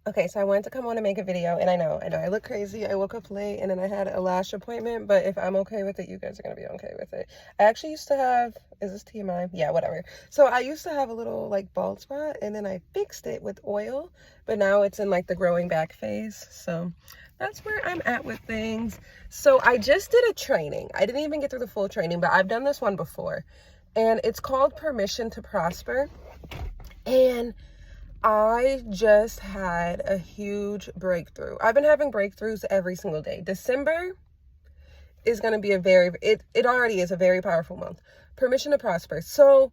Okay, so I wanted to come on and make a video, and I know, I look crazy. I woke up late, and then I had a lash appointment, but if I'm okay with it, you guys are gonna be okay with it. I actually used to have, is this TMI? Yeah, whatever. So I used to have a little, like, bald spot, and then I fixed it with oil, but now it's in, like, the growing back phase, so that's where I'm at with things. So I just did a training. I didn't even get through the full training, but I've done this one before, and it's called Permission to Prosper, and I just had a huge breakthrough. I've been having breakthroughs every single day. December is going to be it already is a very powerful month. Permission to prosper. So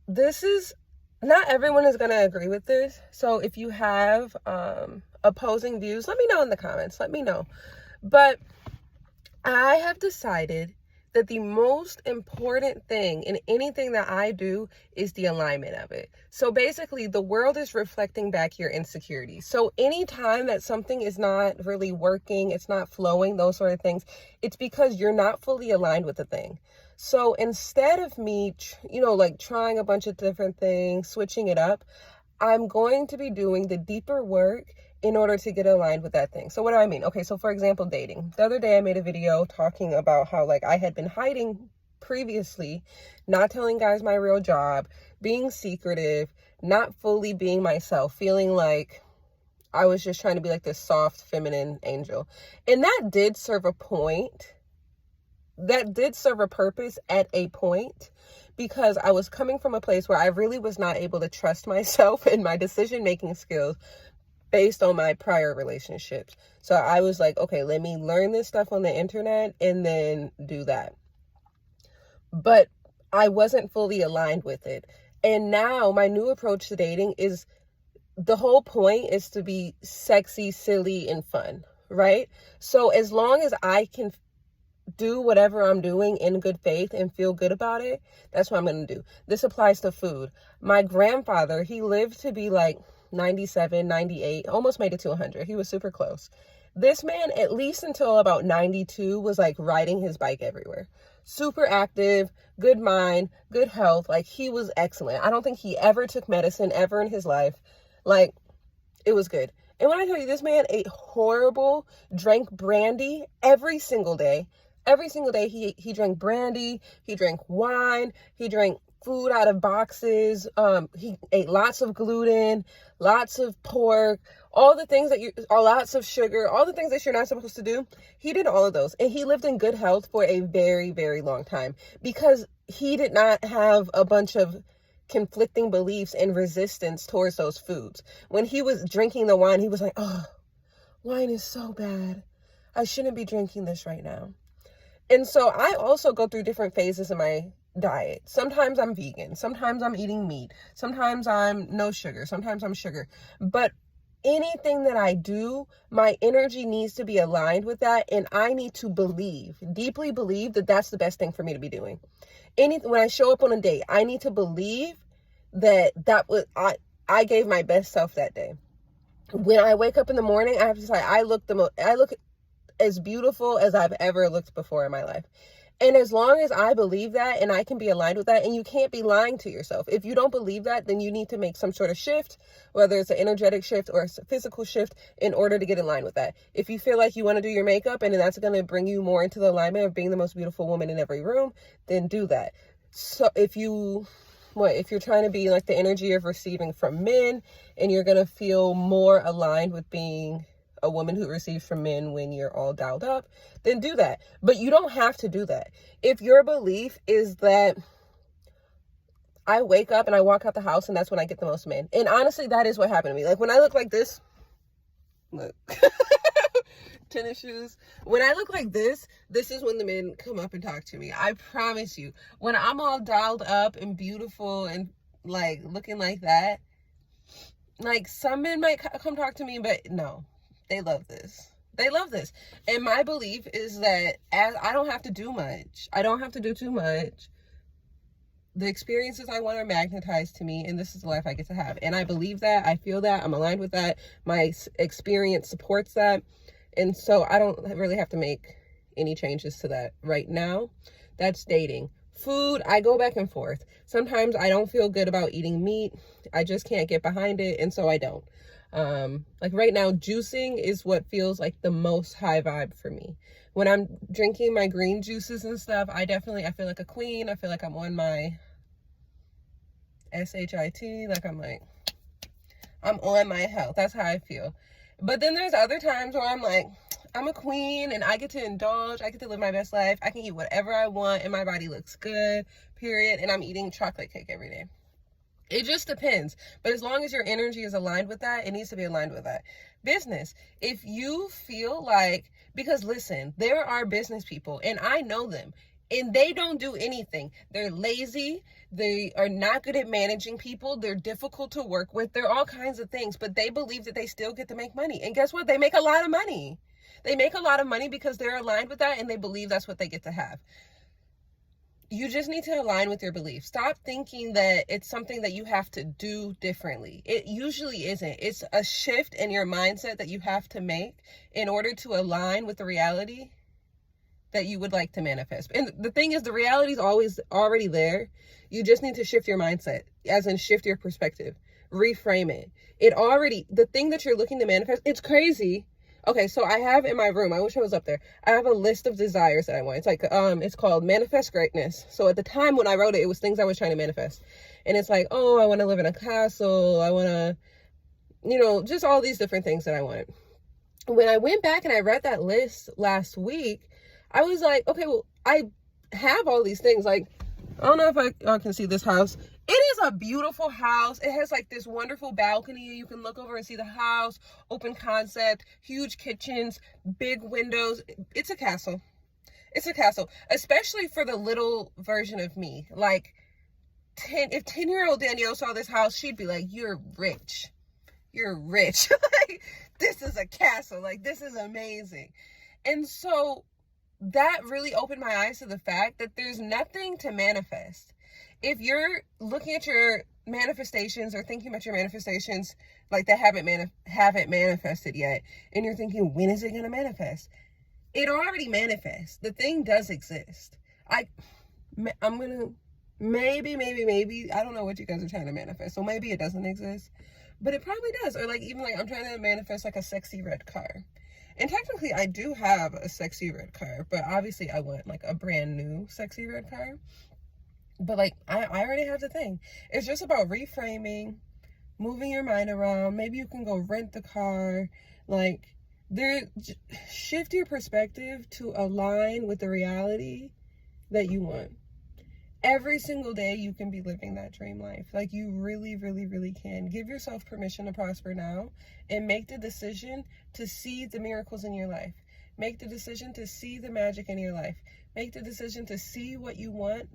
this is, not everyone is going to agree with this. So if you have opposing views, let me know in the comments. Let me know. But I have decided that the most important thing in anything that I do is the alignment of it. So basically, the world is reflecting back your insecurities. So anytime that something is not really working, it's not flowing, those sort of things, it's because you're not fully aligned with the thing. So instead of me, like trying a bunch of different things, switching it up, I'm going to be doing the deeper work in order to get aligned with that thing. So what do I mean? Okay, so for example, dating. The other day I made a video talking about how, like, I had been hiding previously, not telling guys my real job, being secretive, not fully being myself, feeling like I was just trying to be like this soft, feminine angel. And that did serve a point. That did serve a purpose at a point, because I was coming from a place where I really was not able to trust myself and my decision-making skills based on my prior relationships. So I was like, okay, let me learn this stuff on the internet and then do that. But I wasn't fully aligned with it. And now my new approach to dating is, the whole point is to be sexy, silly, and fun, right? So as long as I can do whatever I'm doing in good faith and feel good about it, that's what I'm going to do. This applies to food. My grandfather, he lived to be like 97, 98, almost made it to 100. He was super close. This man, at least until about 92, was like riding his bike everywhere. Super active, good mind, good health. Like, he was excellent. I don't think he ever took medicine ever in his life. Like, it was good. And when I tell you, this man ate horrible, drank brandy every single day. Every single day he drank brandy, he drank wine, he drank food out of boxes, he ate lots of gluten, lots of pork, all the things lots of sugar, all the things that you're not supposed to do. He did all of those, and he lived in good health for a very, very long time, because he did not have a bunch of conflicting beliefs and resistance towards those foods. When he was drinking the wine, he was like, oh, wine is so bad. I shouldn't be drinking this right now. And so I also go through different phases in my diet. Sometimes I'm vegan. Sometimes I'm eating meat. Sometimes I'm no sugar. Sometimes I'm sugar. But anything that I do, my energy needs to be aligned with that. And I need to deeply believe that that's the best thing for me to be doing. When I show up on a date, I need to believe that I gave my best self that day. When I wake up in the morning, I have to say I look as beautiful as I've ever looked before in my life. And as long as I believe that and I can be aligned with that, and you can't be lying to yourself. If you don't believe that, then you need to make some sort of shift, whether it's an energetic shift or a physical shift, in order to get in line with that. If you feel like you want to do your makeup and that's going to bring you more into the alignment of being the most beautiful woman in every room, then do that. So if you're trying to be like the energy of receiving from men, and you're going to feel more aligned with being a woman who receives from men when you're all dialed up, then do that. But you don't have to do that. If your belief is that I wake up and I walk out the house and that's when I get the most men. And honestly, that is what happened to me. Like, when I look like this, look, tennis shoes. When I look like this is when the men come up and talk to me. I promise you. When I'm all dialed up and beautiful and like looking like that, like, some men might come talk to me, but no. They love this. They love this. And my belief is that as I don't have to do much. I don't have to do too much. The experiences I want are magnetized to me, and this is the life I get to have. And I believe that. I feel that. I'm aligned with that. My experience supports that. And so I don't really have to make any changes to that right now. That's dating. Food, I go back and forth. Sometimes I don't feel good about eating meat. I just can't get behind it, and so I don't. Like right now, juicing is what feels like the most high vibe for me. When I'm drinking my green juices and stuff, I feel like a queen. I feel like I'm on my SHIT, like I'm on my health. That's how I feel. But then there's other times where I'm like, I'm a queen and I get to indulge. I get to live my best life. I can eat whatever I want and my body looks good, period. And I'm eating chocolate cake every day. It just depends. But as long as your energy is aligned with that, it needs to be aligned with that. Business. If you feel like, because listen, there are business people and I know them and they don't do anything. They're lazy. They are not good at managing people. They're difficult to work with. They're all kinds of things, but they believe that they still get to make money. And guess what? They make a lot of money. They make a lot of money because they're aligned with that and they believe that's what they get to have. You just need to align with your beliefs. Stop thinking that it's something that you have to do differently. It usually isn't. It's a shift in your mindset that you have to make in order to align with the reality that you would like to manifest. And the thing is, the reality is always already there. You just need to shift your mindset, as in shift your perspective, reframe it. The thing that you're looking to manifest, it's crazy. Okay, so I have in my room, I wish I was up there, I have a list of desires that I want. It's like, it's called Manifest Greatness. So at the time when I wrote it, it was things I was trying to manifest. And it's like, oh, I want to live in a castle. I want to, just all these different things that I wanted. When I went back and I read that list last week, I was like, okay, well, I have all these things. Like, I don't know if y'all can see this house. It is a beautiful house. It has like this wonderful balcony. You can look over and see the house, open concept, huge kitchens, big windows. It's a castle. It's a castle, especially for the little version of me. Like if 10-year-old Danielle saw this house, she'd be like, you're rich. You're rich. Like, this is a castle. Like, this is amazing. And so that really opened my eyes to the fact that there's nothing to manifest. If you're looking at your manifestations or thinking about your manifestations like they haven't manifested yet, and you're thinking, when is it going to manifest? It already manifests. The thing does exist. I'm going to maybe, I don't know what you guys are trying to manifest. So maybe it doesn't exist, but it probably does. Or like, even like I'm trying to manifest like a sexy red car. And technically I do have a sexy red car, but obviously I want like a brand new sexy red car. But like, I already have the thing. It's just about reframing, moving your mind around. Maybe you can go rent the car. Like, shift your perspective to align with the reality that you want. Every single day you can be living that dream life. Like, you really, really, really can. Give yourself permission to prosper now and make the decision to see the miracles in your life. Make the decision to see the magic in your life. Make the decision to see what you want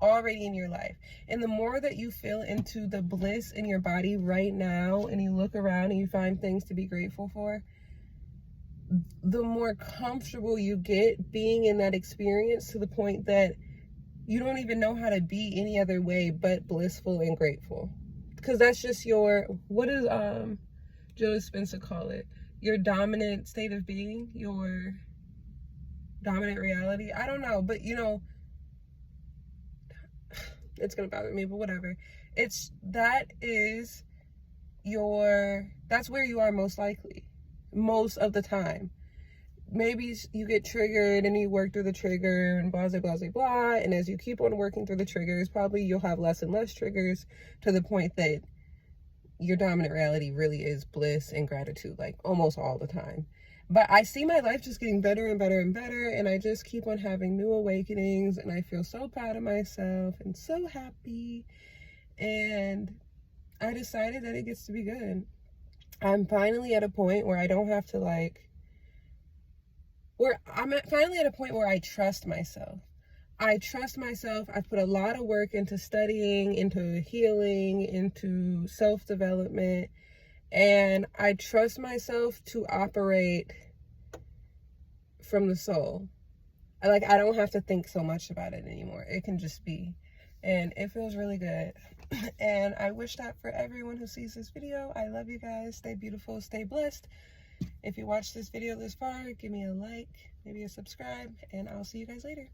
already in your life. And the more that you feel into the bliss in your body right now, and you look around and you find things to be grateful for, the more comfortable you get being in that experience, to the point that you don't even know how to be any other way but blissful and grateful. Because that's just what does Joe Dispenza call it? Your dominant state of being, your dominant reality. I don't know, but it's gonna bother me, but whatever. That's where you are most likely, most of the time. Maybe you get triggered and you work through the trigger and blah, blah, blah, blah. And as you keep on working through the triggers, probably you'll have less and less triggers, to the point that your dominant reality really is bliss and gratitude, like almost all the time. But I see my life just getting better and better and better, and I just keep on having new awakenings, and I feel so proud of myself and so happy. And I decided that it gets to be good. I'm finally at a point where I don't have to finally at a point where I trust myself. I trust myself. I put a lot of work into studying, into healing, into self-development. And I trust myself to operate from the soul. I don't have to think so much about it anymore. It can just be. And it feels really good. And I wish that for everyone who sees this video. I love you guys. Stay beautiful. Stay blessed. If you watched this video this far, give me a like, maybe a subscribe, and I'll see you guys later.